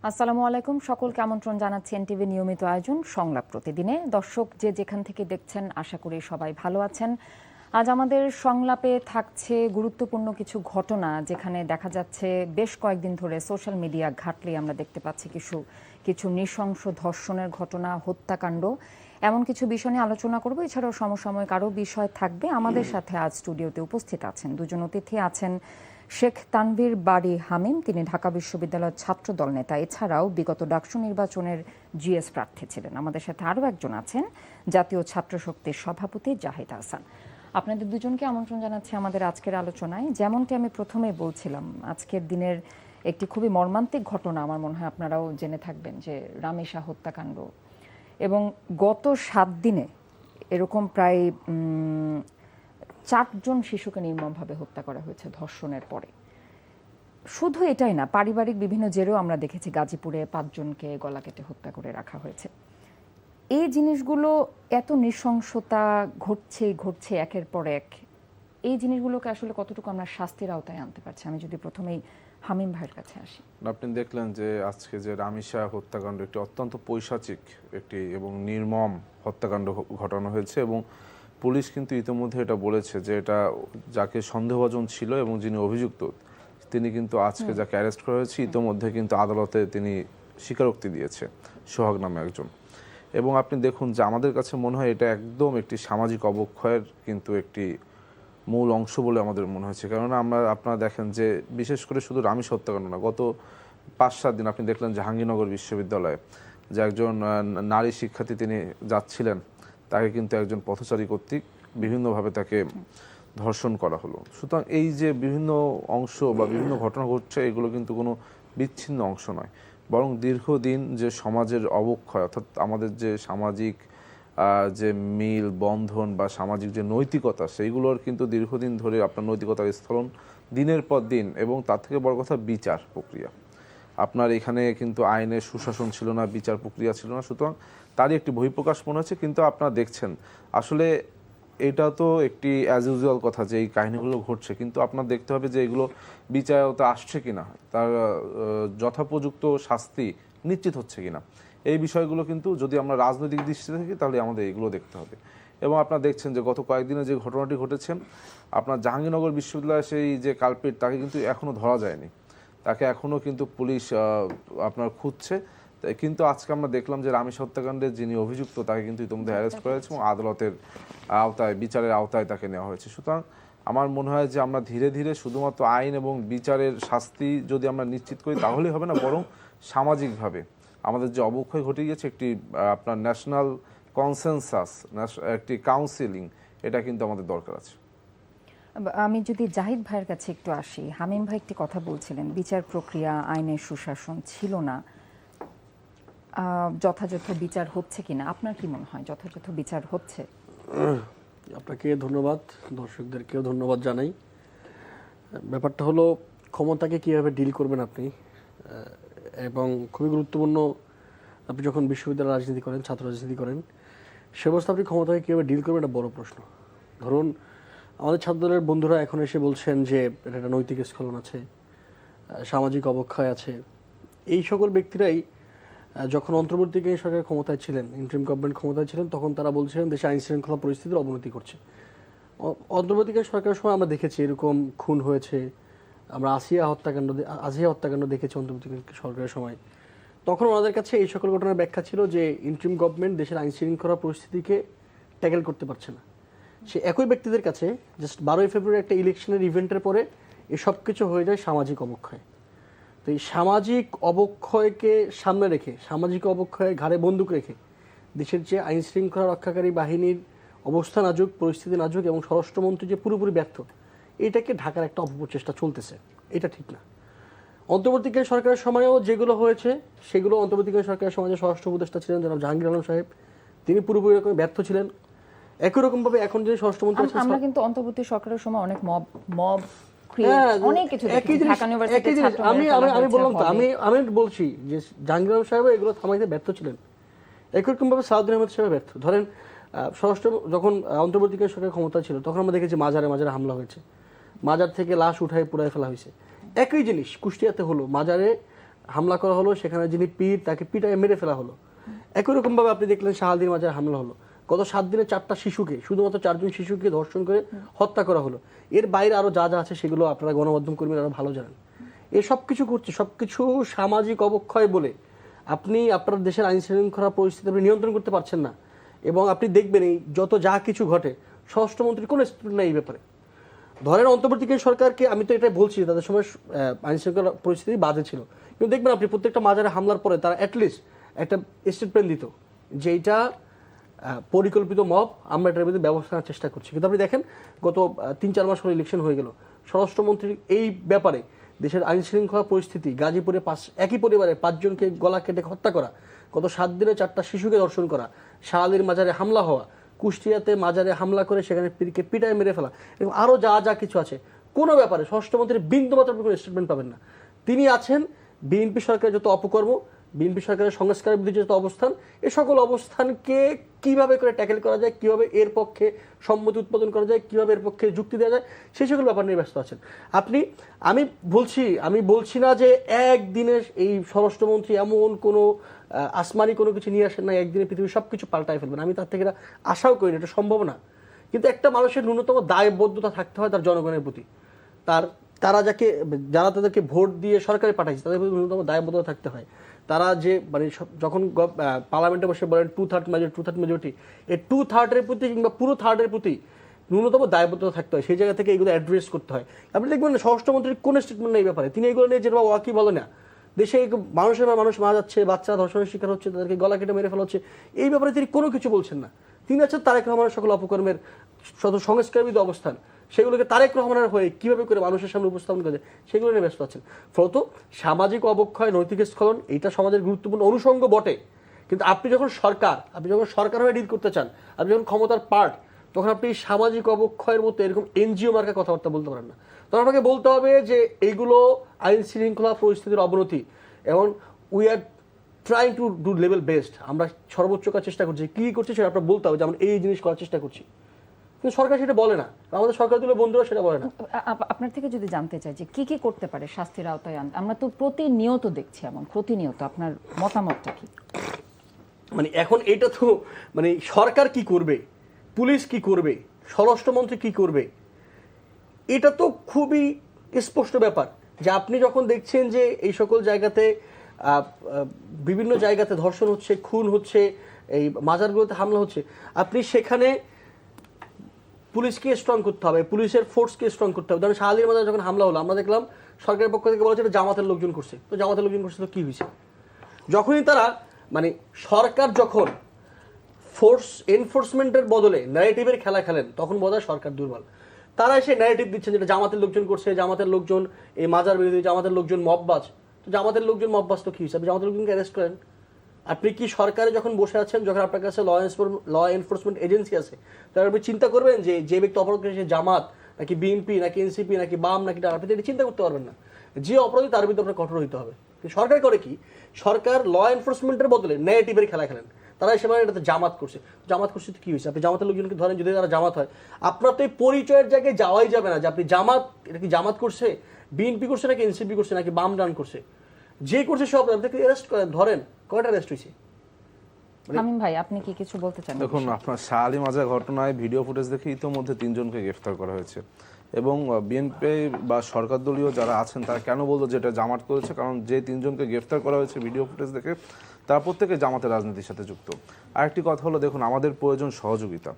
আসসালামু আলাইকুম, সকলকে আমন্ত্রণ জানাচ্ছি এনটিভি নিয়মিত আয়োজন সংলাপ প্রতিদিনে। দর্শক যে যেখান থেকে দেখছেন আশা করি সবাই ভালো আছেন। আজ আমাদের সংলাপে থাকছে গুরুত্বপূর্ণ কিছু ঘটনা, যেখানে দেখা যাচ্ছে বেশ কয়েকদিন ধরে সোশ্যাল মিডিয়া ঘাটলে আমরা দেখতে পাচ্ছি কিছু নৃশংস ধর্ষণের ঘটনা, হত্যাকাণ্ড, এমন কিছু বিষয় নিয়ে আলোচনা করব। এছাড়াও সমসাময়িক আরও বিষয় থাকবে। আমাদের সাথে আজ স্টুডিওতে উপস্থিত আছেন দুজন অতিথি। আছেন শেখ তানভীর বারী হামিম, তিনি ঢাকা বিশ্ববিদ্যালয়ের ছাত্রদল নেতা, এছাড়াও বিগত ডাকসু নির্বাচনের জিএস প্রার্থী ছিলেন। আমাদের সাথে আরও একজন আছেন জাতীয় ছাত্র শক্তির সভাপতি জাহিদ হাসান। আপনাদের দুজনকে আমন্ত্রণ জানাচ্ছি আমাদের আজকের আলোচনায়। যেমনটি আমি প্রথমে বলছিলাম, আজকের দিনের একটি খুবই মর্মান্তিক ঘটনা আমার মনে হয় আপনারাও জেনে থাকবেন, যে রামেশা হত্যাকাণ্ড। এবং গত 7 দিনে এরকম প্রায় 4 জন শিশুকে নির্মমভাবে হত্যা করা হয়েছে ধর্ষণের পরে। শুধু এটাই না, পারিবারিক বিভিন্ন জেরেও আমরা দেখেছি গাজীপুরে 5 জনকে গলা কেটে হত্যা করে রাখা হয়েছে। এই জিনিসগুলো এত নৃশংসতা ঘটছে একের পর এক, এই জিনিসগুলোকে আসলে কতটুকু আমরা শাস্তির আওতায় আনতে পারছি? আমি যদি প্রথমেই হামিম ভাইয়ের কাছে আসি। আপনি দেখলেন যে আজকে যে রামেশা হত্যাকাণ্ড একটি অত্যন্ত পৈশাচিক এবং নির্মম হত্যাকাণ্ড ঘটানো হয়েছে, এবং পুলিশ কিন্তু ইতিমধ্যে এটা বলেছে যে এটা যাকে সন্দেহভাজন ছিল এবং যিনি অভিযুক্ত তিনি কিন্তু আজকে যাকে অ্যারেস্ট করা হয়েছে ইতিমধ্যে কিন্তু আদালতে তিনি স্বীকারোক্তি দিয়েছে, সোহাগ নামে একজন। এবং আপনি দেখুন যে আমাদের কাছে মনে হয় এটা একদম একটি সামাজিক অবক্ষয়ের কিন্তু একটি মূল অংশ বলে আমাদের মনে হয়েছে। কারণ আপনারা দেখেন যে বিশেষ করে শুধু রামেশা হত্যাকাণ্ড না, গত 5-7 দিন আপনি দেখলেন জাহাঙ্গীরনগর বিশ্ববিদ্যালয়ে যে একজন নারী শিক্ষার্থী তিনি যাচ্ছিলেন, তাকে কিন্তু একজন পথচারী কর্তৃক বিভিন্নভাবে তাকে ধর্ষণ করা হলো। সুতরাং এই যে বিভিন্ন অংশ বা বিভিন্ন ঘটনা ঘটছে, এগুলো কিন্তু কোনো বিচ্ছিন্ন অংশ নয়, বরং দীর্ঘদিন যে সমাজের অবক্ষয়, অর্থাৎ আমাদের যে সামাজিক যে মিল বন্ধন বা সামাজিক যে নৈতিকতা, সেইগুলোর কিন্তু দীর্ঘদিন ধরে আপনার নৈতিকতার স্থলন দিনের পর দিন। এবং তার থেকে বড় কথা বিচার প্রক্রিয়া, আপনার এখানে কিন্তু আইনের সুশাসন ছিল না, বিচার প্রক্রিয়া ছিল না। সুতরাং তারই একটি বহিঃপ্রকাশ মনে হচ্ছে। কিন্তু আপনারা দেখছেন আসলে এটা তো একটি অ্যাজ ইউজুয়াল কথা যে এই কাহিনীগুলো ঘটছে, কিন্তু আপনার দেখতে হবে যে এগুলো বিচারতা আসছে কিনা, তার যথোপযুক্ত শাস্তি নিশ্চিত হচ্ছে কিনা। এই বিষয়গুলো কিন্তু যদি আমরা রাজনৈতিক দৃষ্টিতে থাকি তাহলে আমাদের এগুলো দেখতে হবে। এবং আপনারা দেখছেন যে গত কয়েকদিনে যে ঘটনাটি ঘটেছে, আপনার জাহাঙ্গীরনগর বিশ্ববিদ্যালয়ের সেই যে কালপিট, তাকে কিন্তু এখনও ধরা যায়নি, তাকে এখনও কিন্তু পুলিশ আপনার খুঁজছে। কিন্তু আজকে আমরা দেখলাম যে রামেশা হত্যাকাণ্ডের যিনি অভিযুক্ত তাকে কিন্তু ইতিমধ্যে অ্যারেস্ট করা হয়েছে এবং আদালতের আওতায়, বিচারের আওতায় তাকে নেওয়া হয়েছে। সুতরাং আমার মনে হয় যে আমরা ধীরে ধীরে শুধুমাত্র আইন এবং বিচারের শাস্তি যদি আমরা নিশ্চিত করি তাহলেই হবে না, বরং সামাজিকভাবে আমাদের যে অবক্ষয় ঘটে গিয়েছে একটি আপনার ন্যাশনাল কনসেনসাস, একটি কাউন্সিলিং, এটা কিন্তু আমাদের দরকার আছে। আমি যদি জাহিদ ভাইয়ের কাছে একটু আসি, হামিম ভাই একটি কথা বলছিলেন, বিচার প্রক্রিয়া, আইনের সুশাসন ছিল না, যথাযথ বিচার হচ্ছে কিনা। আপনার কি মনে হয় যথাযথ বিচার হচ্ছে? আপনাকে ধন্যবাদ, দর্শকদেরকেও ধন্যবাদ জানাই। ব্যাপারটা হলো ক্ষমতাকে কীভাবে ডিল করবেন আপনি, এবং খুবই গুরুত্বপূর্ণ। আপনি যখন বিশ্ববিদ্যালয় রাজনীতি করেন, ছাত্র রাজনীতি করেন, সে অবস্থা আপনি ক্ষমতাকে কীভাবে ডিল করবেন এটা বড় প্রশ্ন। ধরুন আমাদের ছাত্রদলের বন্ধুরা এখন এসে বলছেন যে এটা একটা নৈতিক স্খলন আছে, সামাজিক অবক্ষয় আছে। এই সকল ব্যক্তিরাই যখন অন্তর্বর্তীকালীন সরকার ক্ষমতায় ছিলেন, ইন্টারিম গভর্নমেন্ট ক্ষমতায় ছিলেন, তখন তারা বলছিলেন দেশে আইন শৃঙ্খলা পরিস্থিতির অবনতি করছে। অন্তর্বর্তীকালীন সরকারের সময় আমরা দেখেছি এরকম খুন হয়েছে, আমরা আসিয়া হত্যাকাণ্ড দেখেছি অন্তর্বর্তীকালীন সরকারের সময়। তখন ওনাদের কাছে এই সকল ঘটনার ব্যাখ্যা ছিল যে ইন্টারিম গভর্নমেন্ট দেশের আইন শৃঙ্খলা পরিস্থিতিকে ট্যাকেল করতে পারছে না। সে একই ব্যক্তিদের কাছে জাস্ট 12ই ফেব্রুয়ারি একটা ইলেকশনের ইভেন্টের পরে এসব কিছু হয়ে যায় সামাজিক অবক্ষয়। তো এই সামাজিক অবক্ষয়কে সামনে রেখে, সামাজিক অবক্ষয়ে ঘাড়ে বন্দুক রেখে দেশের যে আইন শৃঙ্খলা রক্ষাকারী বাহিনীর অবস্থা নাজুক, পরিস্থিতি নাজুক, এবং স্বরাষ্ট্রমন্ত্রী যে পুরোপুরি ব্যর্থ, এটাকে ঢাকার একটা অপপ্রচেষ্টা চলতেছে। এটা ঠিক না। অন্তর্বর্তীকালীন সরকারের সময়ও যেগুলো হয়েছে সেগুলো অন্তর্বর্তীকালীন সরকারের সময় যে স্বরাষ্ট্র উপদেষ্টা ছিলেন জনাব জাহাঙ্গীর আলম সাহেব, তিনি পুরোপুরি রকম ব্যর্থ ছিলেন। একই রকমভাবে এখন যে স্বরাষ্ট্রমন্ত্রী আছেন, আমরা কিন্তু অন্তর্বর্তী সরকারের সময় অনেক মব আমি বলছি যে জাহাঙ্গীর আলম সাহেব এগুলো থামাইতে ব্যর্থ ছিলেন। একই রকমভাবে সাউদ্দিন আহমেদ সাহেব ব্যর্থ। ধরেন স্বরাষ্ট্র যখন অন্তর্বর্তীকালীন সরকার ক্ষমতা ছিল তখন আমরা দেখেছি মাজারে হামলা হয়েছে, মাজার থেকে লাশ উঠায় পুড়ায় ফেলা হয়েছে। একই জিনিস কুষ্টিয়াতে হলো, মাজারে হামলা করা হলো, সেখানে যিনি পীর তাকে পিটায় মেরে ফেলা হলো। একই রকমভাবে আপনি দেখলেন শাহালদির মাজারে হামলা হলো, গত 7 দিনে 4টা শিশুকে, শুধুমাত্র 4জন শিশুকে ধর্ষণ করে হত্যা করা হলো। এর বাইরে আরো যা যা আছে সেগুলো আপনারা গণমাধ্যম কর্মীরা আরো ভালো জানেন। এই সব কিছু করছে, সবকিছু সামাজিক অবক্ষয় বলে আপনি আপনার দেশের আইন শৃঙ্খলা পরিস্থিতি আপনি নিয়ন্ত্রণ করতে পারছেন না। এবং আপনি দেখবেন এই যত যা কিছু ঘটে, স্বরাষ্ট্রমন্ত্রীর কোনো স্টেটমেন্ট নেই এই ব্যাপারে। ধরেন অন্তর্বর্তীকালীন সরকারকে, আমি তো এটাই বলছি, তাদের সময় আইন শৃঙ্খলা পরিস্থিতি বাজে ছিল, কিন্তু দেখবেন আপনি প্রত্যেকটা মাজারে হামলার পরে তারা অ্যাটলিস্ট একটা স্টেটমেন্ট দিত যে এইটা পরিকল্পিত মব, আমরা এটার বিরুদ্ধে ব্যবস্থা নেওয়ার চেষ্টা করছি। কিন্তু আপনি দেখেন গত 3-4 মাস হলে ইলেকশন হয়ে গেল, স্বরাষ্ট্রমন্ত্রীর এই ব্যাপারে দেশের আইন শৃঙ্খলা পরিস্থিতি, গাজীপুরে একই পরিবারে 5 জনকে গলা কেটে হত্যা করা, গত 7 দিনে 4টা শিশুকে ধর্ষণ করা, শাহালির মাজারে হামলা হওয়া, কুষ্টিয়াতে মাজারে হামলা করে সেখানে পীরকে পিটায় মেরে ফেলা, এবং আরও যা যা কিছু আছে, কোনো ব্যাপারে স্বরাষ্ট্রমন্ত্রীর বিন্দুমাত্র কোনো স্টেটমেন্ট পাবেন না। তিনি আছেন বিএনপি সরকারের যত অপকর্ম, বিএনপি সরকারের সংস্কার বিরোধী যত অবস্থান, এ সকল অবস্থানকে কিভাবে করে ট্যাকেল করা যায়, কিভাবে এর পক্ষে সম্মতি উৎপাদন করা যায়, কিভাবে এর পক্ষে যুক্তি দেওয়া যায়, সেই সকল ব্যাপার নিয়ে ব্যস্ত আছেন আপনি। আমি বলছি না যে একদিনে এই স্বরাষ্ট্রমন্ত্রী এমন কোনো আসমানি কোনো কিছু নিয়ে আসেন না, একদিনে পৃথিবীর সব কিছু পাল্টায় ফেলবেন, আমি তার থেকে আশাও করি না, এটা সম্ভব না। কিন্তু একটা মানুষের ন্যূনতম দায়বদ্ধতা থাকতে হয় তার জনগণের প্রতি, যারা তাদেরকে ভোট দিয়ে সরকারে পাঠাইছে তাদের প্রতি ন্যূনতম দায়বদ্ধতা থাকতে হয়। তারা যে মানে যখন পার্লামেন্টে বসে বলেন 2/3 মেজরিটি, এই 2/3 প্রতি কিংবা পুরো 3/3 প্রতি ন্যূনতম দায়বদ্ধতা থাকতে হয়, সেই জায়গা থেকে এগুলো অ্যাড্রেস করতে হয়। আপনি দেখবেন স্বরাষ্ট্রমন্ত্রীর কোনো স্টেটমেন্ট নেই ব্যাপারে, তিনি এগুলো নিয়ে যেভাবে ওয়াকি বলে না, দেশে মানুষ মারা যাচ্ছে, বাচ্চা ধর্ষণের শিকার হচ্ছে, তাদেরকে গলা কেটে মেরে ফেলা হচ্ছে, এই ব্যাপারে তিনি কোনো কিছু বলছেন না। তিনি আছেন তারেক রহমানের সকল অপকর্মের সংস্কারবিদ অবস্থান, সেগুলোকে তারেক রহমানের হয়ে কিভাবে করে মানুষের সামনে উপস্থাপন করে সেগুলো নিয়ে ব্যস্ত আছেন। ফলত সামাজিক অবক্ষয়, নৈতিক স্খলন, এইটা সমাজের গুরুত্বপূর্ণ অনুষঙ্গ বটে, কিন্তু আপনি যখন সরকার হয়ে ডিল করতে চান, আপনি যখন ক্ষমতার পার্ট, তখন আপনি সামাজিক অবক্ষয়ের মতো এরকম এনজিও মার্কা কথাবার্তা বলতে পারেন না। তখন আপনাকে বলতে হবে যে এইগুলো আইন শৃঙ্খলা পরিস্থিতির অবনতি, এবং we are trying to do level best, আমরা সর্বোচ্চ কাজ চেষ্টা করছি, কী করছি সেটা আপনার বলতে হবে যে আমরা এই জিনিস করার চেষ্টা করছি, কিন্তু সরকার সেটা বলে না, আমাদের সরকার দলীয় বন্ধুরা সেটা বলে না। আপনার থেকে যদি জানতে চাই যে কি কি করতে পারে শাস্তির আওতায় আনতে, আমরা তো প্রতিনিয়ত দেখছি এমন, প্রতিনিয়ত আপনার মতামতটা কি? মানে এখন এটা তো মানে সরকার কি করবে, পুলিশ কি করবে, স্বরাষ্ট্রমন্ত্রী কি করবে, এটা তো খুবই স্পষ্ট ব্যাপার যে আপনি যখন দেখছেন যে এই সকল জায়গাতে বিভিন্ন জায়গাতে ধর্ষণ হচ্ছে, খুন হচ্ছে, এই মাজারগুলোতে হামলা হচ্ছে, আপনি সেখানে পুলিশকে স্ট্রং করতে হবে, পুলিশের ফোর্সকে স্ট্রং করতে হবে। ধরেন শাহালির মাজারে যখন হামলা হলো, আমরা দেখলাম সরকারের পক্ষ থেকে বলা হচ্ছে জামাতের লোকজন করছে, তো জামাতের লোকজন করছে তো কি হয়েছে? যখনই তারা মানে সরকার যখন ফোর্স এনফোর্সমেন্টের বদলে ন্যারেটিভের খেলা খেলেন, তখন বোধহয় সরকার দুর্বল। তারা এসে ন্যারেটিভ দিচ্ছেন যেটা জামাতের লোকজন করছে, জামাতের লোকজন এই মাজার বিরোধী, জামাতের লোকজন মববাজ। তো জামাতের লোকজন মববাজ তো কি হিসাবে জামাতের লোকজনকে অ্যারেস্ট করেন? আপনি কি সরকারে যখন বসে আছেন, যখন আপনার কাছে ল এনফোর্সমেন্ট এজেন্সি আছে, তাহলে আপনি চিন্তা করবেন যে ব্যক্তি অপরাধ করেছে জামাত নাকি বিএনপি নাকি এনসিপি নাকি বাম নাকি, আপনি এটা চিন্তা করতে পারবেন না। যে অপরাধী তার বিরুদ্ধে আপনার কঠোর হইতে হবে। সরকার করে কি, সরকার ল এনফোর্সমেন্টের বদলে ন্যারেটিভের খেলা খেলেন। তারা এসে মানে এটাতে জামাত করছে তো কি হয়েছে? আপনি জামাতের লোকজনকে ধরেন, যদি তারা জামাত হয়, আপনার তো এই পরিচয়ের জায়গায় যাওয়াই যাবে না যে আপনি জামাত, এটা কি জামাত করছে, বিএনপি করছে নাকি এনসিপি করছে নাকি বাম ডান করছে, যে করছে সব আপনাকে অ্যারেস্ট করেন। ধরেন কয়টা অ্যারেস্ট হয়েছে? শামীম ভাই, আপনি কি কিছু বলতে চান? দেখুন, আপনার শাহালি মাজার ঘটনায় ভিডিও ফুটেজ দেখে ইতোমধ্যে 3 জনকে গ্রেফতার করা হয়েছে, এবং বিএনপি বা সরকার দলীয় যারা আছেন তারা কেন বলতো যে এটা জামাত করেছে? কারণ যে 3 জনকে গ্রেফতার করা হয়েছে ভিডিও ফুটেজ দেখে, তারা প্রত্যেকে জামাতের রাজনীতির সাথে যুক্ত। আরেকটি কথা হলো, দেখুন, আমাদের প্রয়োজন সহযোগিতা।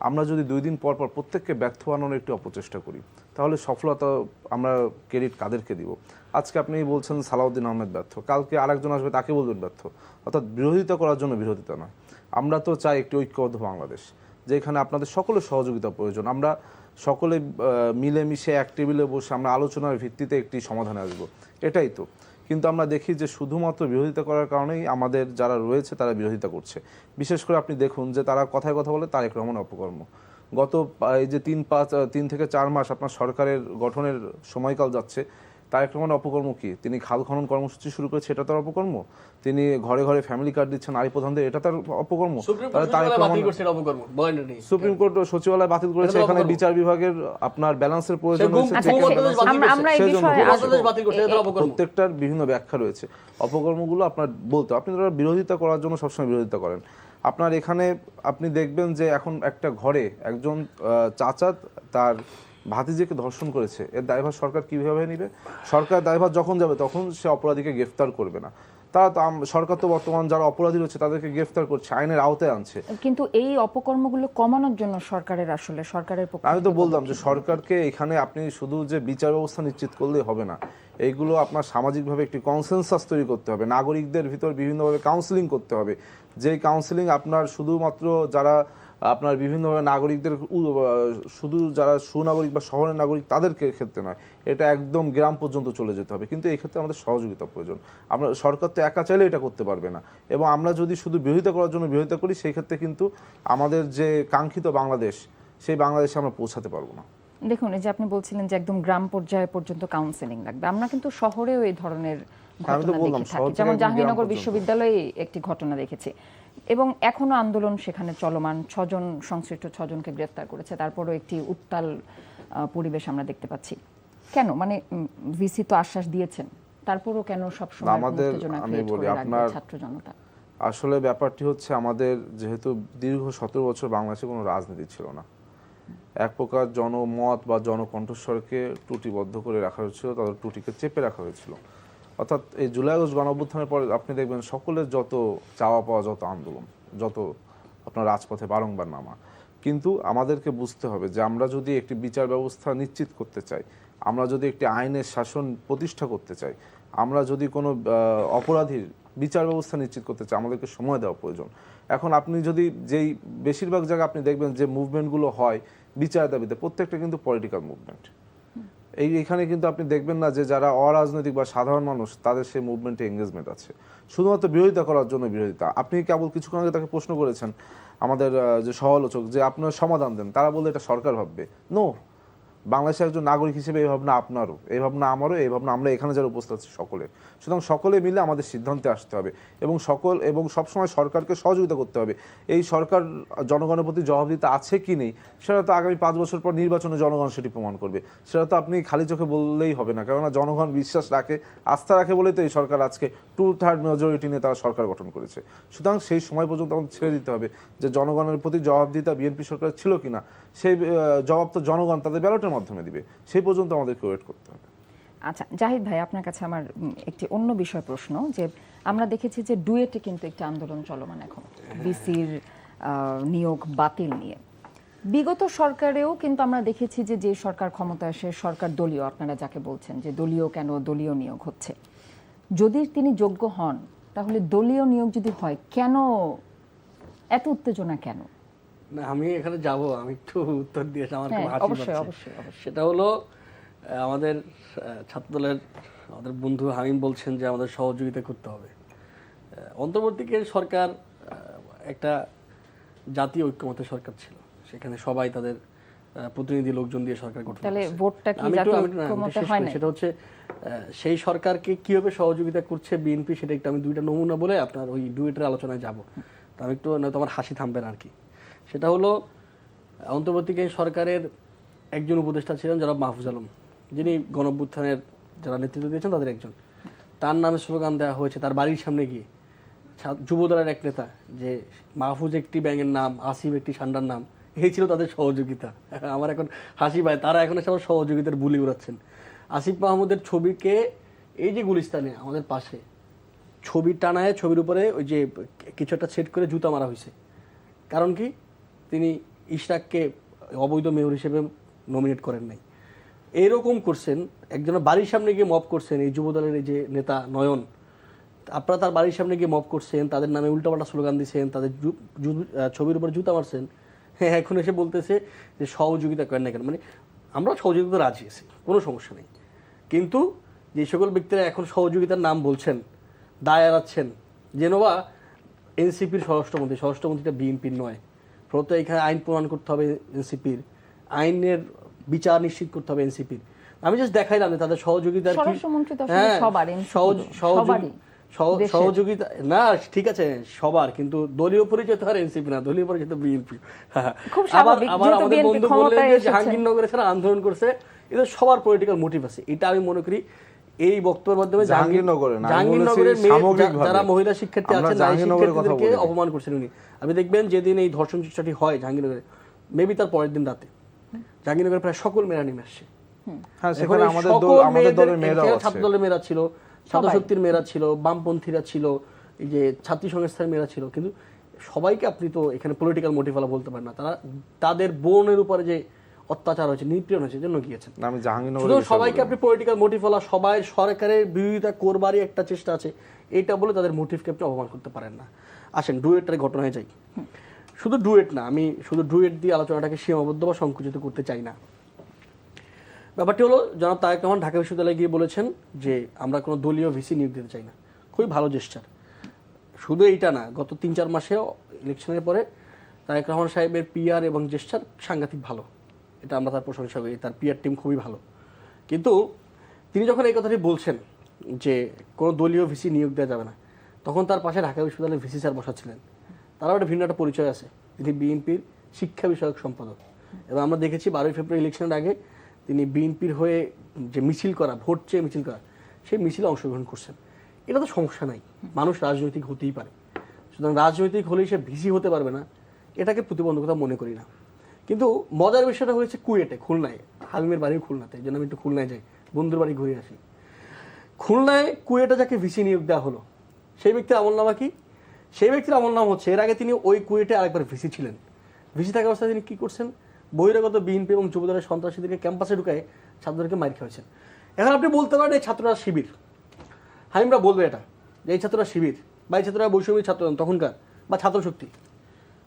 আমরা যদি 2 দিন পর পর প্রত্যেককে ব্যর্থ বানানোর একটি অপচেষ্টা করি, তাহলে সফলতা আমরা ক্রেডিট কাদেরকে দিব? আজকে আপনি বলছেন সালাউদ্দিন আহমেদ ব্যর্থ, কালকে আরেকজন আসবে তাকে বলবেন ব্যর্থ। অর্থাৎ বিরোধিতা করার জন্য বিরোধিতা নয়। আমরা তো চাই একটি ঐক্যবদ্ধ বাংলাদেশ, যেখানে আপনাদের সকলের সহযোগিতা প্রয়োজন। আমরা সকলে মিলেমিশে এক টেবিলে বসে আমরা আলোচনার ভিত্তিতে একটি সমাধানে আসবো, এটাই তো। কিন্তু আমরা দেখি যে শুধুমাত্র বিরোধিতা করার কারণেই আমাদের যারা রয়েছে তারা বিরোধিতা করছে। বিশেষ করে আপনি দেখুন যে তারা কথায় কথা বলে তারেক রহমান অপকর্ম। গত এই যে 3 থেকে 4 মাস আপনার সরকারের গঠনের সময়কাল যাচ্ছে, তারেক রহমানের অপকর্ম কি? তিনি খাল খনন কর্মসূচি শুরু করেছে, এটা তার অপকর্ম? তিনি ঘরে ঘরে ফ্যামিলি কার্ড দিচ্ছেন নারী প্রধানদের, এটা তার অপকর্ম? সুপ্রিম কোর্ট সচিবালয় বাতিল করেছে, এখানে বিচার বিভাগের আপনার ব্যালেন্সের প্রয়োজন রয়েছে, প্রত্যেকটার বিভিন্ন ব্যাখ্যা রয়েছে। অপকর্মগুলো আপনার বলতে, আপনি ধরো বিরোধিতা করার জন্য সবসময় বিরোধিতা করেন। আপনার এখানে আপনি দেখবেন যে এখন একটা ঘরে একজন চাচা তার ভাতিজিকে ধর্ষণ করেছে, এর দায়ভার সরকার কিভাবে নেবে? সরকার দায়ভার যখন যাবে তখন সে অপরাধীকে গ্রেফতার করবে না। তারা তো সরকার তো বর্তমান যারা অপরাধী রয়েছে তাদেরকে গ্রেফতার করছে, আইনের আওতায় আনছে। কিন্তু এই অপকর্মগুলো কমানোর জন্য সরকারের পক্ষে আমি তো বললাম যে সরকারকে এখানে আপনি শুধু যে বিচার ব্যবস্থা নিশ্চিত করলেই হবে না, এইগুলো আপনার সামাজিকভাবে একটি কনসেনসাস তৈরি করতে হবে, নাগরিকদের ভিতর বিভিন্নভাবে কাউন্সিলিং করতে হবে। যেই কাউন্সিলিং আপনার শুধুমাত্র যারা আপনার বিভিন্নভাবে নাগরিকদের শুধু যারা সুনাগরিক বা শহরের নাগরিক তাদেরকে ক্ষেত্রে নয়, এটা একদম গ্রাম পর্যন্ত চলে যেতে হবে। কিন্তু এই ক্ষেত্রে আমাদের সহযোগিতা প্রয়োজন। আমরা সরকার তো একা চাইলে এটা করতে পারবে না, এবং আমরা যদি শুধু বিরোধিতা করার জন্য বিরোধিতা করি সেই ক্ষেত্রে কিন্তু আমাদের যে কাঙ্ক্ষিত বাংলাদেশ, সেই বাংলাদেশে আমরা পৌঁছাতে পারবো না। দেখুন, এই যে আপনি বলছিলেন যে একদম গ্রাম পর্যায়ে পর্যন্ত কাউন্সেলিং লাগবে, আমরা কিন্তু শহরেও এই ধরনের ঘটনা দেখে থাকি। যেমন জাহাঙ্গীরনগর বিশ্ববিদ্যালয়ে একটি ঘটনা দেখেছি, এবং এখনো আন্দোলন সেখানে চলমান। সংশ্লিষ্ট 6 জনকে গ্রেফতার করেছে, তারপরও একটি উত্তাল পরিবেশ আমরা দেখতে পাচ্ছি। কেন? মানে ভিসি তো আশ্বাস দিয়েছেন, তারপরও কেন সবসময় উত্তেজনা ক্রিয়েট করে রাখবে ছাত্র জনতা? আসলে ব্যাপারটি হচ্ছে, আমাদের যেহেতু দীর্ঘ 17 বছর বাংলাদেশে কোনো রাজনীতি ছিল না, এক প্রকার জনমত বা জনকণ্ঠস্বরকে ত্রুটিবদ্ধ করে রাখা হয়েছিল, তাদের ত্রুটিকে চেপে রাখা হয়েছিল। অর্থাৎ এই জুলাই আগস্ট গণঅভ্যুত্থানের পরে আপনি দেখবেন সকলের যত চাওয়া পাওয়া, যত আন্দোলন, যত আপনার রাজপথে বারংবার নামা, কিন্তু আমাদেরকে বুঝতে হবে যে আমরা যদি একটি বিচার ব্যবস্থা নিশ্চিত করতে চাই, আমরা যদি একটি আইনের শাসন প্রতিষ্ঠা করতে চাই, আমরা যদি কোনো অপরাধীর বিচার ব্যবস্থা নিশ্চিত করতে চাই, আমাদেরকে সময় দেওয়া প্রয়োজন। এখন আপনি যদি যেই বেশিরভাগ জায়গায় আপনি দেখবেন যে মুভমেন্টগুলো হয় বিচার দাবিতে, প্রত্যেকটা কিন্তু পলিটিক্যাল মুভমেন্ট। এইখানে কিন্তু আপনি দেখবেন না যে যারা অরাজনৈতিক বা সাধারণ মানুষ তাদের সেই মুভমেন্টে এঙ্গেজমেন্ট আছে, শুধুমাত্র বিরোধিতা করার জন্য বিরোধিতা। আপনি কেবল কিছুক্ষণ আগে তাকে প্রশ্ন করেছেন আমাদের যে সমালোচক, যে আপনার সমাধান দেন, তারা বললে এটা সরকার ভাববে। নো, বাংলাদেশের একজন নাগরিক হিসেবে এই ভাবনা আপনারও, এই ভাবনা আমারও, এই ভাবনা আমরা এখানে যারা উপস্থিত আছি সকলে। সুতরাং সকলে মিলে আমাদের সিদ্ধান্তে আসতে হবে, এবং সবসময় সরকারকে সহযোগিতা করতে হবে। এই সরকার জনগণের প্রতি জবাবদিহিতা আছে কি নেই, সেটা তো আগামী 5 বছর পর নির্বাচনে জনগণ সেটি প্রমাণ করবে। সেটা তো আপনি খালি চোখে বললেই হবে না, কেননা জনগণ বিশ্বাস রাখে, আস্থা রাখে বলেই তো এই সরকার আজকে 2/3 মেজরিটি নিয়ে তারা সরকার গঠন করেছে। সুতরাং সেই সময় পর্যন্ত আমাদের ছেড়ে দিতে হবে যে জনগণের প্রতি জবাবদিহিতা বিএনপি সরকার ছিল কিনা, সেই জবাব তো জনগণ তাদের ব্যালটের মাধ্যমে দিবে, সেই পর্যন্ত আমাদেরকে ওয়েট করতে হবে। আচ্ছা জাহিদ ভাই, আপনার কাছে আমার একটি অন্য বিষয় প্রশ্ন, যে আমরা দেখেছি যে ডুয়েটে কিন্তু একটি আন্দোলন চলমান এখন বিসির নিয়োগ বাতিল নিয়ে। বিগত সরকারেও কিন্তু আমরা দেখেছি যে সরকার ক্ষমতা আসে, সরকার দলীয়, আপনারা যাকে বলছেন যে দলীয়, কেন দলীয় নিয়োগ হচ্ছে, যদি তিনি যোগ্য হন তাহলে দলীয় নিয়োগ যদি হয়, কেন এত উত্তেজনা কেন? না, আমি এখানে যাব, আমি একটু উত্তর দিয়ে আমার খুব হাসি অবশ্যই পাচ্ছে। অবশ্যই অবশ্যই। সেটা হলো, আমাদের ছাত্রদলের আমাদের বন্ধু হামিম বলছেন যে আমাদের সহযোগিতা করতে হবে। অন্তর্বর্তীকালীন সরকার একটা জাতীয় ঐক্যমতের সরকার ছিল, সেখানে সবাই তাদের প্রতিনিধি লোকজন দিয়ে সরকার গঠন। তাহলে ভোটটা কি জাতীয় ঐক্যমতে হয় না? সেটা হচ্ছে সেই সরকারকে কিভাবে সহযোগিতা করছে বিএনপি, সেটা একটু আমি 2টা নমুনা বলে আপনার ওই ডুয়েটের আলোচনায় যাব। তো আমি একটু, নয়তো আমার হাসি থামবে না আর কি। সেটা হলো, অন্তর্বর্তীকালীন সরকারের একজন উপদেষ্টা ছিলেন জনাব মাহফুজ আলম, যিনি গণঅভ্যুত্থানের যারা নেতৃত্ব দিয়েছেন তাদের একজন। তার নামে স্লোগান দেওয়া হয়েছে তার বাড়ির সামনে গিয়ে, যুবদলের এক নেতা, যে মাহফুজ একটি ব্যাঙের নাম, আসিফ একটি সান্ডার নাম। এই ছিল তাদের সহযোগিতা। আমার এখন হাসি পায়, তারা এখন এসে আমার সহযোগিতার বুলি উড়াচ্ছেন। আসিফ মাহমুদের ছবিকে এই যে গুলিস্তানে আমাদের পাশে ছবি টানায়, ছবির উপরে ওই যে কিছু একটা সেট করে জুতা মারা হয়েছে। কারণ কি? তিনি ইশরাককে অবৈধ মেয়র হিসেবে নমিনেট করেন নাই। এইরকম করছেন, একজনের বাড়ির সামনে গিয়ে মব করছেন। এই যুবদলের এই যে নেতা নয়ন, আপনারা তার বাড়ির সামনে গিয়ে মব করছেন, তাদের নামে উল্টাপাল্টা স্লোগান দিচ্ছেন, তাদের ছবির উপর জুতা মারছেন। হ্যাঁ, এখন এসে বলতেছে যে সহযোগিতা করেন না কেন। মানে আমরা সহযোগিতা রাজি আছি, কোনো সমস্যা নেই, কিন্তু যে সকল ব্যক্তিরা এখন সহযোগিতার নাম বলছেন, দায় এড়াচ্ছেন, যেনবা এনসিপির স্বরাষ্ট্রমন্ত্রীটা বিএনপির নয়। প্রথমত এখানে আইন প্রমাণ করতে হবে এনসিপির, আইনের বিচার নিশ্চিত করতে হবে এনসিপির। আমি জাস্ট দেখাইলাম যে তাদের সহযোগিতার কি স্বরাষ্ট্রমন্ত্রী তো আসলে সবার, সবারই। সহযোগিতা না, ঠিক আছে সবার, কিন্তু দলীয় পরিচয় তো আর এনসিপি না, দলীয় পরিচয় তো বিএনপি। খুব স্বাভাবিক, আবার যেহেতু আমাদের BNP বন্ধু বললেন ক্ষমতায় যে এসেছে। জাহাঙ্গীরনগরে যারা আন্দোলন করছে এটা সবার পলিটিক্যাল মোটিভ আছে। এটা আমি মনে করি এই বক্তব্যের মাধ্যমে জাহাঙ্গীরনগরের যারা মহিলা শিক্ষার্থী আছেন, নারী শিক্ষার্থীদেরকে অপমান করছেন উনি। আপনি দেখবেন যেদিন এই ধর্ষণ চেষ্টাটি হয় জাহাঙ্গীরনগরে, মেবি তার পরের দিন রাতে জাহাঙ্গীরনগরে প্রায় সকল মেয়েরা নেমে আসছে। হ্যাঁ, সেখানে আমাদের দলের মেয়েরাও আছে, ছাত্র দলের মেয়েরা ছিল, ছাত্র শক্তির মেয়েরা ছিল, বামপন্থীরা ছিল, এই যে ছাত্রী সংস্থার মেয়েরা ছিল। কিন্তু সবাইকে আপনি তো এখানে পলিটিক্যাল মোটিভওয়ালা বলতে পারেন না। তারা তাদের বোনের উপরে যে অত্যাচার হয়েছে, নিপীড়ন হয়েছে, জন্য গিয়েছেন। আমি জাহাঙ্গীরনগর শুধু সবাইকে আপনি পলিটিক্যাল মোটিভওয়ালা, সবাই সরকারের বিরোধিতা করবারই একটা চেষ্টা আছে, এইটা বলে তাদের মোটিভকে আপনি অপমান করতে পারেন না। আসেন ডুয়েটের ঘটনায় যাই। শুধু ডুয়েট না, আমি শুধু ডুয়েট দিয়ে আলোচনাটাকে সীমাবদ্ধ বা সংকুচিত করতে চাই না। ব্যাপারটি হলো, জনাব তারেক রহমান ঢাকা বিশ্ববিদ্যালয়ে গিয়ে বলেছেন যে আমরা কোনো দলীয় ভিসি নিয়োগ দিতে চাই না। খুবই ভালো জেস্টার। শুধু এইটা না, গত 3-4 মাসে ইলেকশনের পরে তারেক রহমান সাহেবের পিআর এবং জেস্টার সাংঘাতিক ভালো, এটা আমরা তার প্রশংসা করি। তার পিআর টিম খুবই ভালো। কিন্তু তিনি যখন এই কথাটি বলছেন যে কোনো দলীয় ভিসি নিয়োগ দেওয়া যাবে না, তখন তার পাশে ঢাকা বিশ্ববিদ্যালয়ের ভিসি স্যার বসাচ্ছিলেন। তারাও একটা ভিন্ন একটা পরিচয় আছে। তিনি বিএনপির শিক্ষা বিষয়ক সম্পাদক, এবং আমরা দেখেছি 12 ফেব্রুয়ারি ইলেকশনের আগে তিনি বিএনপির হয়ে যে মিছিল করা, ভোট চেয়ে মিছিল করা, সেই মিছিলে অংশগ্রহণ করছেন। এটা তো সমস্যা নাই, মানুষ রাজনৈতিক হতেই পারে। সুতরাং রাজনৈতিক হলেই সে ভিসি হতে পারবে না, এটাকে প্রতিবন্ধকতা মনে করি না। কিন্তু মজার বিষয়টা হয়েছে কুয়েটে, খুলনায়। হালিমের বাড়ি খুলনাতে, এই জন্য আমি একটু খুলনায় যাই, বন্ধুর বাড়ি ঘুরে আসি। খুলনায় কুয়েটে যাকে ভিসি নিয়োগ দেওয়া হলো, সেই ব্যক্তির আমলনামা কি? সেই ব্যক্তির আমলনামা হচ্ছে এর আগে তিনি ওই কুয়েটে আরেকবার ভিসি ছিলেন। ভিসি থাকা অবস্থায় তিনি কী করছেন? বহিরাগত বিএনপি এবং যুবদলের সন্ত্রাসীদেরকে ক্যাম্পাসে ঢুকায় ছাত্রদেরকে মার খাওয়াচ্ছেন। এখন আপনি বলতে পারেন এই ছাত্ররা শিবির, হালিমরা বলবে এটা যে এই ছাত্ররা শিবির বা এই ছাত্ররা বৈষম্যী ছাত্র তখনকার, বা ছাত্র শক্তি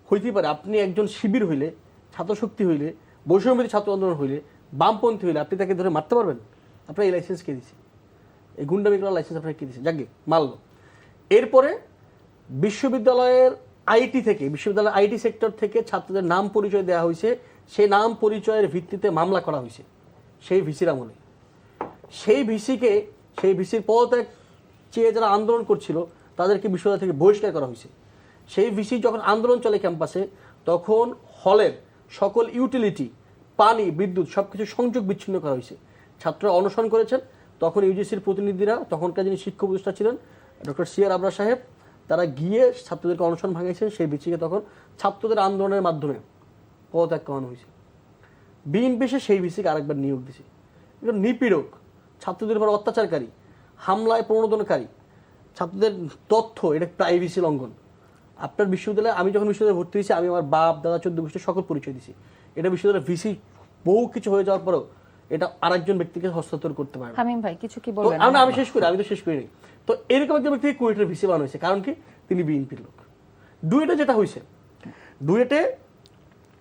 হইতেই পারে। আপনি একজন শিবির হইলে, ছাত্র শক্তি হইলে, বৈষম্যী ছাত্র আন্দোলন হইলে, বামপন্থী হইলে আপনি তাকে ধরে মারতে পারবেন? আপনার এই লাইসেন্স কে দিচ্ছে? এই গুন্ডামি করার লাইসেন্স আপনাকে কে দিচ্ছে? যাকে মারল। এরপরে বিশ্ববিদ্যালয়ের আইটি থেকে, বিশ্ববিদ্যালয়ের আইটি সেক্টর থেকে ছাত্রদের নাম পরিচয় দেওয়া হয়েছে, সেই নাম পরিচয়ের ভিত্তিতে মামলা করা হয়েছে সেই ভিসির আমলে। সেই ভিসির পদত্যাগ চেয়ে যারা আন্দোলন করছিল তাদেরকে বিশ্ববিদ্যালয় থেকে বহিষ্কার করা হয়েছে। সেই ভিসি যখন আন্দোলন চলে ক্যাম্পাসে, তখন হলের সকল ইউটিলিটি, পানি, বিদ্যুৎ সবকিছু সংযোগ বিচ্ছিন্ন করা হয়েছে। ছাত্ররা অনশন করেছেন, তখন ইউজিসির প্রতিনিধিরা, তখনকার যিনি শিক্ষা উপদেষ্টা ছিলেন ডক্টর সিআর আবরার সাহেব, তারা গিয়ে ছাত্রদেরকে অনশন ভাঙিয়েছেন। সেই ভিসিকে তখন ছাত্রদের আন্দোলনের মাধ্যমে পদত্যাগ করানো হয়েছে। বিএনপি সেই ভিসিকে আরেকবার নিয়োগ দিয়েছে। এগুলো নিপীড়ক, ছাত্রদের উপর অত্যাচারকারী, হামলায় প্রণোদনকারী, ছাত্রদের তথ্য, এটা প্রাইভেসি লঙ্ঘন। আপনার বিশ্ববিদ্যালয়ে, আমি যখন বিশ্ববিদ্যালয়ে ভর্তি হয়েছি, আমি আমার বাপ দাদা 14 গোষ্ঠীর সকল পরিচয় দিয়েছি। এটা বিশ্ববিদ্যালয়ের ভিসি বহু কিছু হয়ে যাওয়ার পরেও এটা আরেকজন ব্যক্তিকে হস্তান্তর করতে পারে। হামিম ভাই কিছু কি বলবেন? আমি শেষ করি, আমি তো শেষ করিনি। তো এরকম একজন ব্যক্তিকে কুয়েটের ভিসি বানানো হয়েছে, কারণ কি? তিনি বিএনপির লোক। ডুয়েটে যেটা হয়েছে, ডুয়েটে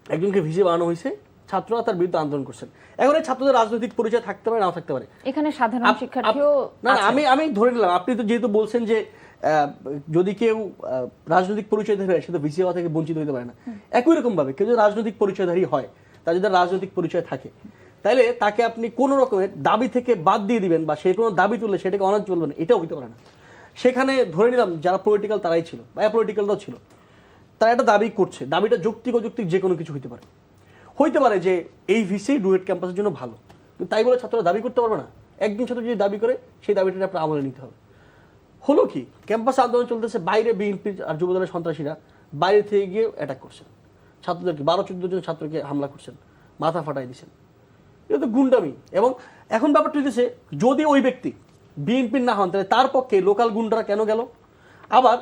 একজনকে ভিসি বানানো হয়েছে, ছাত্ররা তার বিরুদ্ধে আন্দোলন করছেন। এখন এই ছাত্রদের রাজনৈতিক পরিচয় থাকতে পারে, নাও থাকতে পারে। এখানে সাধারণ শিক্ষার্থীও না, আমি ধরে নিলাম, আপনি তো যেহেতু বলছেন যে যদি কেউ রাজনৈতিক পরিচয়ধারী হয়, সে তো ভিসি হওয়া থেকে বঞ্চিত হতে পারে না। একই রকম ভাবে কেউ যদি রাজনৈতিক পরিচয়ধারী হয়, তার যদি রাজনৈতিক পরিচয় থাকে, তাহলে তাকে আপনি কোনো রকমের দাবি থেকে বাদ দিয়ে দিবেন, বা সে কোনো দাবি তুললে সেটাকে অনার্য বলবেন, এটাও হইতে পারে না। সেখানে ধরে নিলাম যারা পলিটিক্যাল তারাই ছিল, বা পলিটিক্যালটাও ছিল, তারা একটা দাবি করছে, দাবিটা যৌক্তিক অযৌক্তিক যে কোনো কিছু হইতে পারে যে এই ভিসি ডুয়েট ক্যাম্পাসের জন্য ভালো, কিন্তু তাই বলে ছাত্ররা দাবি করতে পারবে না। একদিন ছাত্র যদি দাবি করে, সেই দাবিটা আপনার আমলে নিতে হবে। হলো কি, ক্যাম্পাসে আন্দোলন চলতেছে, বাইরে বিএনপি আর যুবদলের সন্ত্রাসীরা বাইরে থেকে গিয়ে অ্যাটাক করছেন ছাত্রদেরকে, 12-14 জন ছাত্রকে হামলা করছেন, মাথা ফাটাই দিচ্ছেন। এটা তো গুন্ডামি। এবং এখন ব্যাপারটা হচ্ছে, যদি ওই ব্যক্তি বিএনপির না হন, তাহলে তার পক্ষে লোকাল গুন্ডারা কেন গেল? আবার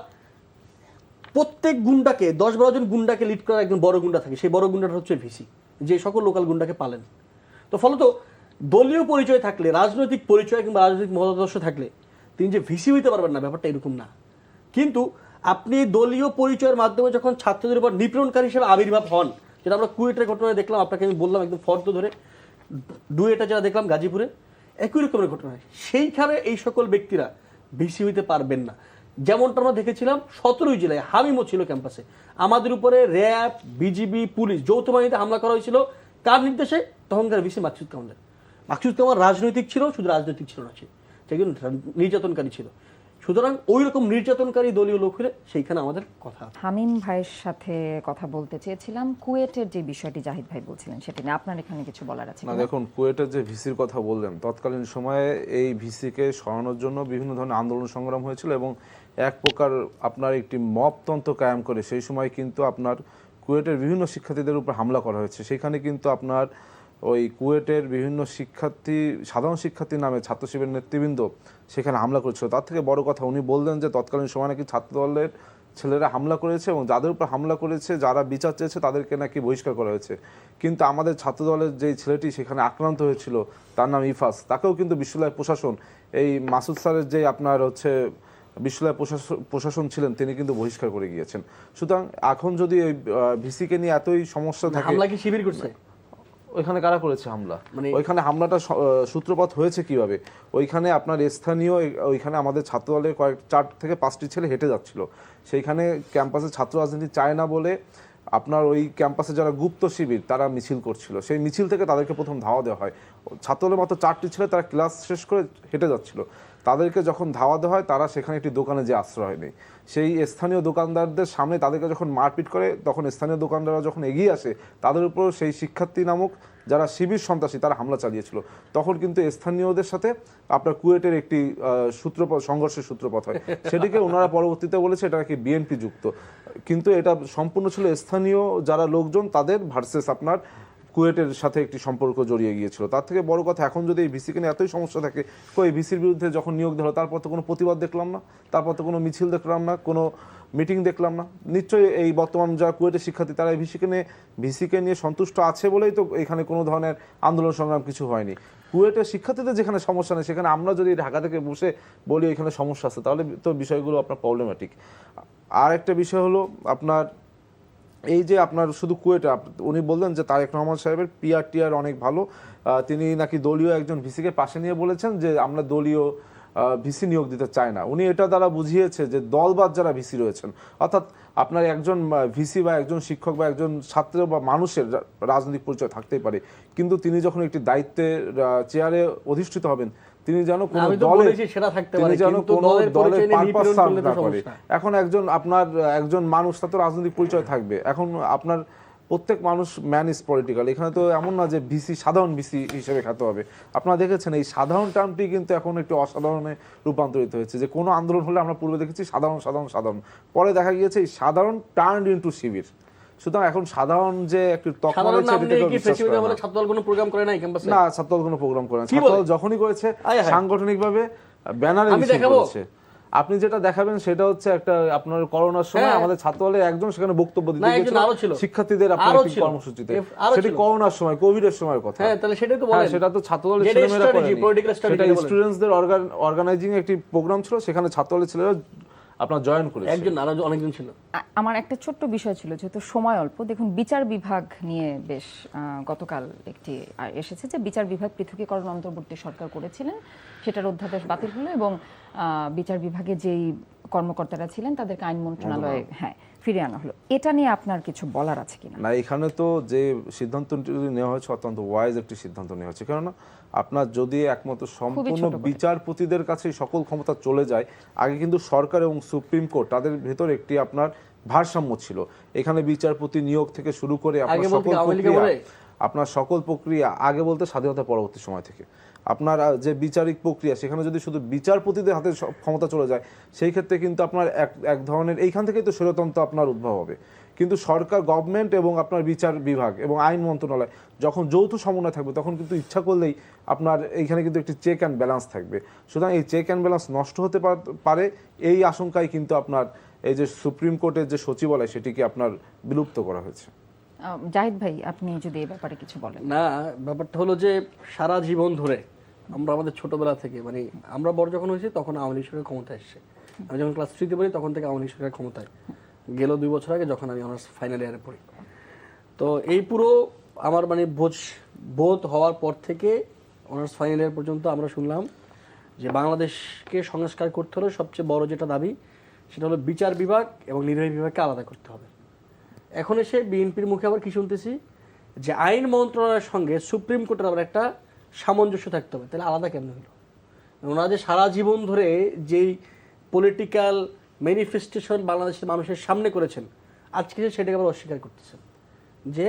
প্রত্যেক গুন্ডাকে 10-12 জন গুন্ডাকে লিড করার একজন বড় গুন্ডা থাকে, সেই বড় গুন্ডাটা হচ্ছে ভিসি, যে সকল লোকাল গুন্ডাকে পালেন। তো ফলত দলীয় পরিচয় থাকলে, রাজনৈতিক পরিচয় কিংবা রাজনৈতিক মতাদর্শ থাকলে তিনি যে ভিসি হইতে পারবেন না, ব্যাপারটা এরকম না। কিন্তু আপনি দলীয় পরিচয়ের মাধ্যমে যখন ছাত্রদের উপর নিপীড়নকারী হিসেবে আবির্ভাব হন, যেটা আমরা কুয়েটের ঘটনায় দেখলাম, আপনাকে আমি বললাম একদম ফর্দ ধরে, ডুয়েটে যারা দেখলাম গাজীপুরে, একই রকমের ঘটনা, সেইখানে এই সকল ব্যক্তিরা ভিসি হইতে পারবেন না। যেমনটা আমরা দেখেছিলাম 17 জেলায় হামিমও ছিল ক্যাম্পাসে, আমাদের উপরে র্যাব, বিজিবি, পুলিশ যৌথ বাহিনীতে হামলা করা হয়েছিল। কার নির্দেশে? তখনকার ভিসি মাকসুদ কামালের। মাকসুদ কামাল রাজনৈতিক ছিল, শুধু রাজনৈতিক ছিল না, সে একজন নির্যাতনকারী ছিল। সুতরাং ওই রকম নির্যাতনকারী দলীয় লোক হলে সেইখানে আমাদের কথা আছে। হামিম ভাইয়ের সাথে কথা বলতে চেয়েছিলাম কুয়েটের যে বিষয়টি জাহিদ ভাই বলছিলেন সেটা নিয়ে আপনার এখানে কিছু বলার আছে না কিনা? দেখুন, কুয়েটের যে ভিসির কথা বললেন, তৎকালীন সময়ে এই ভিসিকে সরানোর জন্য বিভিন্ন ধরনের আন্দোলন সংগ্রাম হয়েছিল এবং এক প্রকার আপনার একটি মবতন্ত্র কায়েম করে সেই সময় কিন্তু আপনার কুয়েটের বিভিন্ন শিক্ষার্থীদের উপর হামলা করা হয়েছে। সেখানে কিন্তু আপনার ওই কুয়েটের বিভিন্ন শিক্ষার্থী, সাধারণ শিক্ষার্থী নামে ছাত্র শিবিরের নেতৃবৃন্দ সেখানে হামলা করেছিল। তার থেকে বড় কথা উনি বললেন যে তৎকালীন সময় নাকি ছাত্র দলের ছেলেরা হামলা করেছে এবং যাদের উপর হামলা করেছে, যারা বিচার চেয়েছে তাদেরকে নাকি বহিষ্কার করা হয়েছে। কিন্তু আমাদের ছাত্র দলের যেই ছেলেটি সেখানে আক্রান্ত হয়েছিল, তার নাম ইফাস, তাকেও কিন্তু বিশ্ববিদ্যালয় প্রশাসন, এই মাসুদ স্যারের যে আপনার হচ্ছে বিশ্ববিদ্যালয় প্রশাসন ছিলেন, তিনি কিন্তু বহিষ্কার করে গিয়েছেন। সুতরাং এখন যদি ওই ভিসিকে নিয়ে এতই সমস্যা থাকে, হামলা কি শিবির করছে? ওইখানে কারা করেছে হামলা? মানে ওইখানে হামলাটা সূত্রপাত হয়েছে কিভাবে? ওইখানে আপনার স্থানীয়, ওইখানে আমাদের ছাত্র দলের 4 থেকে 5টি ছেলে হেঁটে যাচ্ছিল। সেইখানে ক্যাম্পাসে ছাত্র রাজনীতি চায় না বলে আপনার ওই ক্যাম্পাসে যারা গুপ্ত শিবির তারা মিছিল করছিল। সেই মিছিল থেকে তাদেরকে প্রথম ধাওয়া দেওয়া হয়। ছাত্র দলের মাত্র 4টি ছেলে, তারা ক্লাস শেষ করে হেঁটে যাচ্ছিল। তাদেরকে যখন ধাওয়া দেওয়া হয়, তারা সেখানে একটি দোকানে যে আশ্রয় নেই, সেই স্থানীয় দোকানদারদের সামনে তাদেরকে যখন মারপিট করে, তখন স্থানীয় দোকানদাররা যখন এগিয়ে আসে, তাদের উপর সেই শিক্ষার্থী নামক যারা শিবির সন্ত্রাসী তারা হামলা চালিয়েছিল। তখন কিন্তু স্থানীয়দের সাথে আপনার কুয়েটের একটি সংঘর্ষের সূত্রপাত হয়। সেটিকে ওনারা পরবর্তীতে বলেছে এটা নাকি বিএনপি যুক্ত, কিন্তু এটা সম্পূর্ণ ছিল স্থানীয় যারা লোকজন তাদের ভার্সেস আপনার কুয়েটের সাথে একটি সম্পর্ক জড়িয়ে গিয়েছিল। তার থেকে বড় কথা, এখন যদি এই ভিসিকে নিয়ে এতই সমস্যা থাকে, এই ভিসির বিরুদ্ধে যখন নিয়োগ দেওয়া হলো তারপর তো কোনো প্রতিবাদ দেখলাম না, তারপর তো কোনো মিছিল দেখলাম না, কোনো মিটিং দেখলাম না। নিশ্চয়ই এই বর্তমান যারা কুয়েটের শিক্ষার্থী তারা এই ভিসিকে নিয়ে সন্তুষ্ট আছে বলেই তো এখানে কোনো ধরনের আন্দোলন সংগ্রাম কিছু হয়নি। কুয়েটের শিক্ষার্থীদের যেখানে সমস্যা নেই, সেখানে আমরা যদি ঢাকা থেকে বসে বলি এখানে সমস্যা আছে, তাহলে তো বিষয়গুলো আপনার প্রবলেম্যাটিক। আর একটা বিষয় হলো আপনার এই যে আপনার শুধু কুয়েটে, উনি বললেন যে তারেক রহমান সাহেবের পিআর অনেক ভালো, তিনি নাকি দলীয় একজন ভিসিকে পাশে নিয়ে বলেছেন যে আমরা দলীয় ভিসি নিয়োগ দিতে চাই না। উনি এটা দ্বারা বুঝিয়েছে যে দলবাদ যারা ভিসি রয়েছেন, অর্থাৎ আপনার একজন ভিসি বা একজন শিক্ষক বা একজন ছাত্র বা মানুষের রাজনৈতিক পরিচয় থাকতেই পারে, কিন্তু তিনি যখন একটি দায়িত্বের চেয়ারে অধিষ্ঠিত হবেন, তিনি যেন কোনো দলের পারপাস সার্ভ না করে। এখন একজন মানুষ, তার তো রাজনৈতিক পরিচয় থাকবে। এখন আপনার প্রত্যেক মানুষ ম্যান ইজ পলিটিক্যাল। এখানে তো এমন না যে ভিসি সাধারণ ভিসি হিসেবে খ্যাত হবে। আপনারা দেখেছেন এই সাধারণ টার্মটি কিন্তু এখন একটু অসাধারণে রূপান্তরিত হয়েছে। যে কোনো আন্দোলন হলে আমরা পূর্বে দেখেছি সাধারণ সাধারণ সাধারণ, পরে দেখা গিয়েছে এই সাধারণ টার্নড ইনটু শিবির। সুতরাং এখন সাধারণ যে একটু তকমা রয়েছে, ছাত্রদল কোনো প্রোগ্রাম করে নাই ক্যাম্পাসে? না, ছাত্রদল কোনো প্রোগ্রাম করে না। ছাত্রদল যখনই করেছে সাংগঠনিকভাবে ব্যানারে করেছে। আপনি যেটা দেখাবেন সেটা হচ্ছে একটা আপনার করোনার সময় আমাদের ছাত্রদলের একজন সেখানে বক্তব্য দিতে গিয়েছিল শিক্ষার্থীদের আপনার একটি কর্মসূচিতে। সেটি করোনার সময়, কোভিডের সময়ের কথা। তাহলে সেটাই তো বলেন, সেটা তো ছাত্রদলের ছেলেমেয়েরা করেনি, সেটা স্টুডেন্টসদের অর্গানাইজিং একটি প্রোগ্রাম ছিল, সেখানে ছাত্রদলের ছেলেরা আপনার জয়েন করেছে। একজন আর অনেকজন ছিল। আমার একটা ছোট্ট বিষয় ছিল, যেহেতু সময় অল্প, দেখুন বিচার বিভাগ নিয়ে বেশ গতকাল একটি এসেছে যে বিচার বিভাগ পৃথকীকরণ অন্তর্বর্তী সরকার করেছিলেন, সেটার অধ্যাদেশ বাতিল হলো এবং বিচার বিভাগে যেই কর্মকর্তারা ছিলেন তাদেরকে আইন মন্ত্রণালয়ে ফিরিয়ে আনা হলো। এটা নিয়ে আপনার কিছু বলার আছে কিনা? না, এখানে তো যে সিদ্ধান্তটি নেওয়া হয়েছে অত্যন্ত ওয়াইজ একটি সিদ্ধান্ত নেওয়া হয়েছে। কেননা আপনার যদি একমাত্র সম্পূর্ণ বিচারপতিদের কাছে সকল ক্ষমতা চলে যায়, আগে কিন্তু সরকার এবং সুপ্রিম কোর্ট তাদের ভেতর একটি আপনার ভারসাম্য ছিল। এখানে বিচারপতি নিয়োগ থেকে শুরু করে আপনার সকল প্রক্রিয়া আগে বলতে স্বাধীনতা পরবর্তী সময় থেকে আপনার যে বিচারিক প্রক্রিয়া, সেখানে যদি শুধু বিচারপতিদের হাতে ক্ষমতা চলে যায়, সেই ক্ষেত্রে কিন্তু আপনার এক ধরনের এইখান থেকেই তো স্বৈরতন্ত্র আপনার উদ্ভব হবে। কিন্তু সরকার, গভর্নমেন্ট এবং আপনার বিচার বিভাগ এবং আইন মন্ত্রণালয় যখন যৌথ সমন্বয় থাকবে, তখন কিন্তু ইচ্ছা করলেই আপনার এইখানে কিন্তু একটি চেক অ্যান্ড ব্যালেন্স থাকবে। সুতরাং এই চেক অ্যান্ড ব্যালেন্স নষ্ট হতে পারে, এই আশঙ্কায় কিন্তু আপনার এই যে সুপ্রিম কোর্টের যে সচিবালয়, সেটিকে আপনার বিলুপ্ত করা হয়েছে। জাহিদ ভাই, আপনি যদি এই ব্যাপারে কিছু বলেন। না, ব্যাপারটা হলো যে সারা জীবন ধরে আমরা আমাদের ছোটবেলা থেকে, মানে আমরা বড় যখন হয়েছি তখন আওয়ামী লীগ সরকার ক্ষমতায় এসছে। আমি যখন ক্লাস 3-তে পড়ি তখন থেকে আওয়ামী লীগ সরকার ক্ষমতায় গেল 2 বছর আগে, যখন আমি অনার্স ফাইনাল ইয়ারে পড়ি। তো এই পুরো আমার মানে বোধ হওয়ার পর থেকে অনার্স ফাইনাল ইয়ার পর্যন্ত আমরা শুনলাম যে বাংলাদেশকে সংস্কার করতে হলে সবচেয়ে বড় যেটা দাবি, সেটা হলো বিচার বিভাগ এবং নির্বাহী বিভাগকে আলাদা করতে হবে। এখন এসে বিএনপির মুখে আবার কি শুনতেছি, যে আইন মন্ত্রণালয়ের সঙ্গে সুপ্রিম কোর্টের আবার একটা সামঞ্জস্য থাকতে হবে, তাহলে আলাদা কেমন হলো? ওনারা যে সারা জীবন ধরে যেই পলিটিক্যাল ম্যানিফেস্টেশন বাংলাদেশের মানুষের সামনে করেছেন, আজকে সেটাকে আবার অস্বীকার করতেছেন যে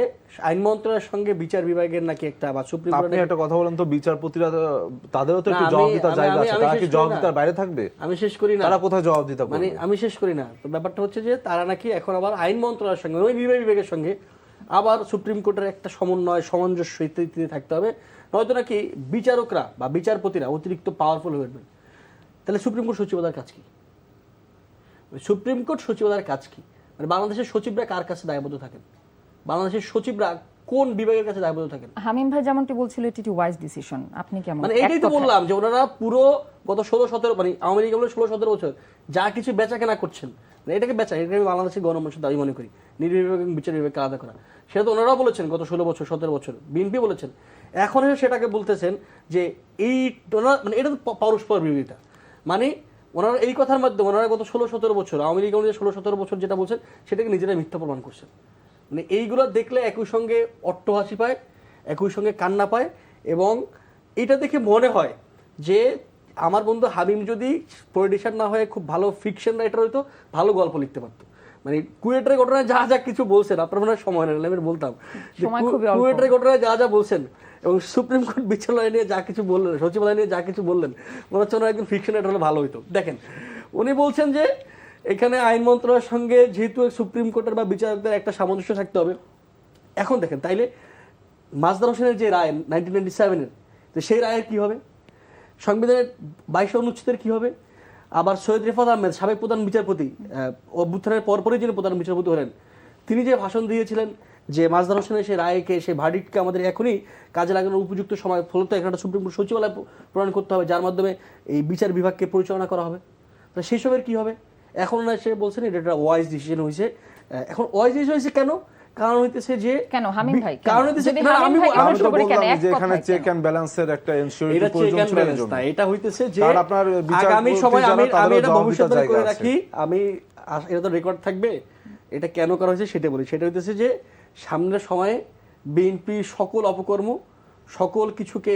আইন মন্ত্রণালয়ের সঙ্গে বিচার বিভাগের নাকি একটা বা সুপ্রিম আপনি একটা কথা বলেন তো, বিচারপতিরা তাদেরও তো একটু না, জবাবদিহিতার জায়গা আমি আছে, তারা শেষ কি করি জবাবদিহিতার না। বাইরে থাকবে? আমি শেষ করি না, তারা কোথায় জবাবদিহিতা মানে করবে? আমি শেষ করি না। তো ব্যাপারটা হচ্ছে যে তারা নাকি এখন আবার আইন মন্ত্রণালয়ের সঙ্গে ওই বিভাগের সঙ্গে আবার সুপ্রিম কোর্টের একটা সমন্বয় সামঞ্জস্য ইত্যাদি থাকতে হবে, নয়তো নাকি বিচারকরা বা বিচারপতিরা অতিরিক্ত পাওয়ারফুল হয়ে উঠবেন। তাহলে সুপ্রিম কোর্ট সচিবালয়ের কাজ কি? সুপ্রিম কোর্ট সচিবালয়ের কাজ কি? মানে বাংলাদেশের সচিবরা কার কাছে দায়বদ্ধ থাকেন? বাংলাদেশের সচিবরা কোন বিভাগের কাছে দায়বদ্ধ থাকেন? হামিম ভাই যেমনটি বলছিল এটি ওয়াইজ ডিসিশন, আপনি কেমন? মানে এটাই তো বললাম যে ওনারা পুরো গত 16-17 মানে আওয়ামী লীগ আমলে 16-17 বছর যা কিছু বেচা কেনা করছেন, মানে এটাকে বেচা, এটাকে আমি বাংলাদেশের গণমানুষের দাবি মনে করি নির্বাহী বিভাগ এবং বিচার বিভাগকে আলাদা করা। সেটা তো ওনারাও বলেছেন গত 16 বছর 17 বছর, বিএনপি বলেছেন, এখন এসে সেটাকে বলতেছেন যে এই মানে এটা তো পরস্পর বিরোধিতা। মানে ওনারা এই কথার মাধ্যমে ওনারা গত 16-17 বছর আওয়ামী লীগ আমলে 16-17 বছর যেটা বলছেন সেটাকে নিজেরা মিথ্যা প্রমাণ করছেন। মানে এইগুলো দেখলে একই সঙ্গে অট্টহাসি পায়, একই সঙ্গে কান্না পায়, এবং এটা দেখে মনে হয় যে আমার বন্ধু হাবিম যদি পলিটিশিয়ান না হয়ে খুব ভালো ফিকশন রাইটার হইতো, ভালো গল্প লিখতে পারতো। মানে কুয়েটের ঘটনায় যা যা কিছু বলছেন, আপনার মনে হয় সময় নেই, আমি বলতাম যে কুয়েটের ঘটনায় যা যা বলছেন এবং সুপ্রিম কোর্ট বিচারালয় নিয়ে যা কিছু বললেন, সচিবালয় নিয়ে যা কিছু বললেন, মনে হচ্ছে ওনার একদম ফিকশন রাইটার হলে ভালো হইতো। দেখেন, উনি বলছেন যে এখানে আইন মন্ত্রণালয়ের সঙ্গে যেহেতু সুপ্রিম কোর্টের বা বিচারকদের একটা সামঞ্জস্য থাকতে হবে। এখন দেখেন, তাইলে মাজদার হোসেনের যে রায় 1997-এর, তো সেই রায়ের কি হবে? সংবিধানের 22 অনুচ্ছেদের কি হবে? আবার সৈয়দ রেফাত আহমেদ সাবেক প্রধান বিচারপতি, অভ্যুত্থানের পরপরই যিনি প্রধান বিচারপতি হলেন, তিনি যে ভাষণ দিয়েছিলেন যে মাজদার হোসেনের সেই রায়কে, সেই ভার্ডিক্টকে আমাদের এখনই কাজে লাগানোর উপযুক্ত সময়, ফলত একটা সুপ্রিম কোর্ট সচিবালয় প্রণয়ন করতে হবে যার মাধ্যমে এই বিচার বিভাগকে পরিচালনা করা হবে। তো সেই সবের কি হবে? এখন না সে বলছেন এটা একটা ওয়াইজ ডিসিশন হয়েছে। এখন ওয়াইজ ডিসিশন হয়েছে কেন? কারণ হইতেছে যে কেন হামিম ভাই, কারণ হইতেছে আমি আমি তো বললাম যে এখানে চেক এন্ড ব্যালেন্সের একটা এনশিওরিটি প্রয়োজন ছিল এর জন্য। এটা হইতেছে যে কারণ আপনার আগামী সময় আমি এটা ভবিষ্যতে করে জায়গা আছে। রাখি, আমি এটা তো রেকর্ড থাকবে। এটা কেন করা হয়েছে সেটা বলি। সেটা হইতেছে যে সামনের সময়ে বিএনপি সকল অপকর্ম, সকল কিছুকে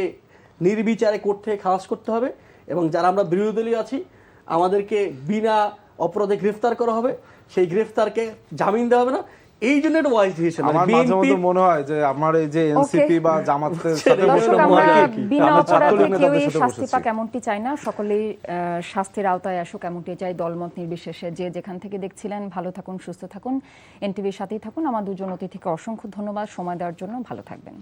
নির্বিচারে কোর্ট থেকে খালাস করতে হবে, এবং যারা আমরা বিরোধী দলীয় আছি আমাদেরকে বিনা অপরাধে গ্রেফতার করা হবে, সেই গ্রেফতারকে জামিন দেওয়া হবে না। এই জন্য এটা ওয়াইজ ডিসিশন। আমার মাঝে মধ্যে মনে হয় যে আমার এই যে এনসিপি বা জামাতের সাথে দর্শক, আমরা বিনা অপরাধে কেউই সাথে শাস্তি বসেছি। পাক এমনটি চাই না, সকলেই শাস্তির আওতায় আসুক এমনটি চাই, দলমত নির্বিশেষে। যে যেখান থেকে দেখছিলেন ভালো থাকুন, সুস্থ থাকুন, এনটিভির সাথেই থাকুন। আমার দুজন অতিথিকে অসংখ্য ধন্যবাদ সময় দেওয়ার জন্য। ভালো থাকবেন।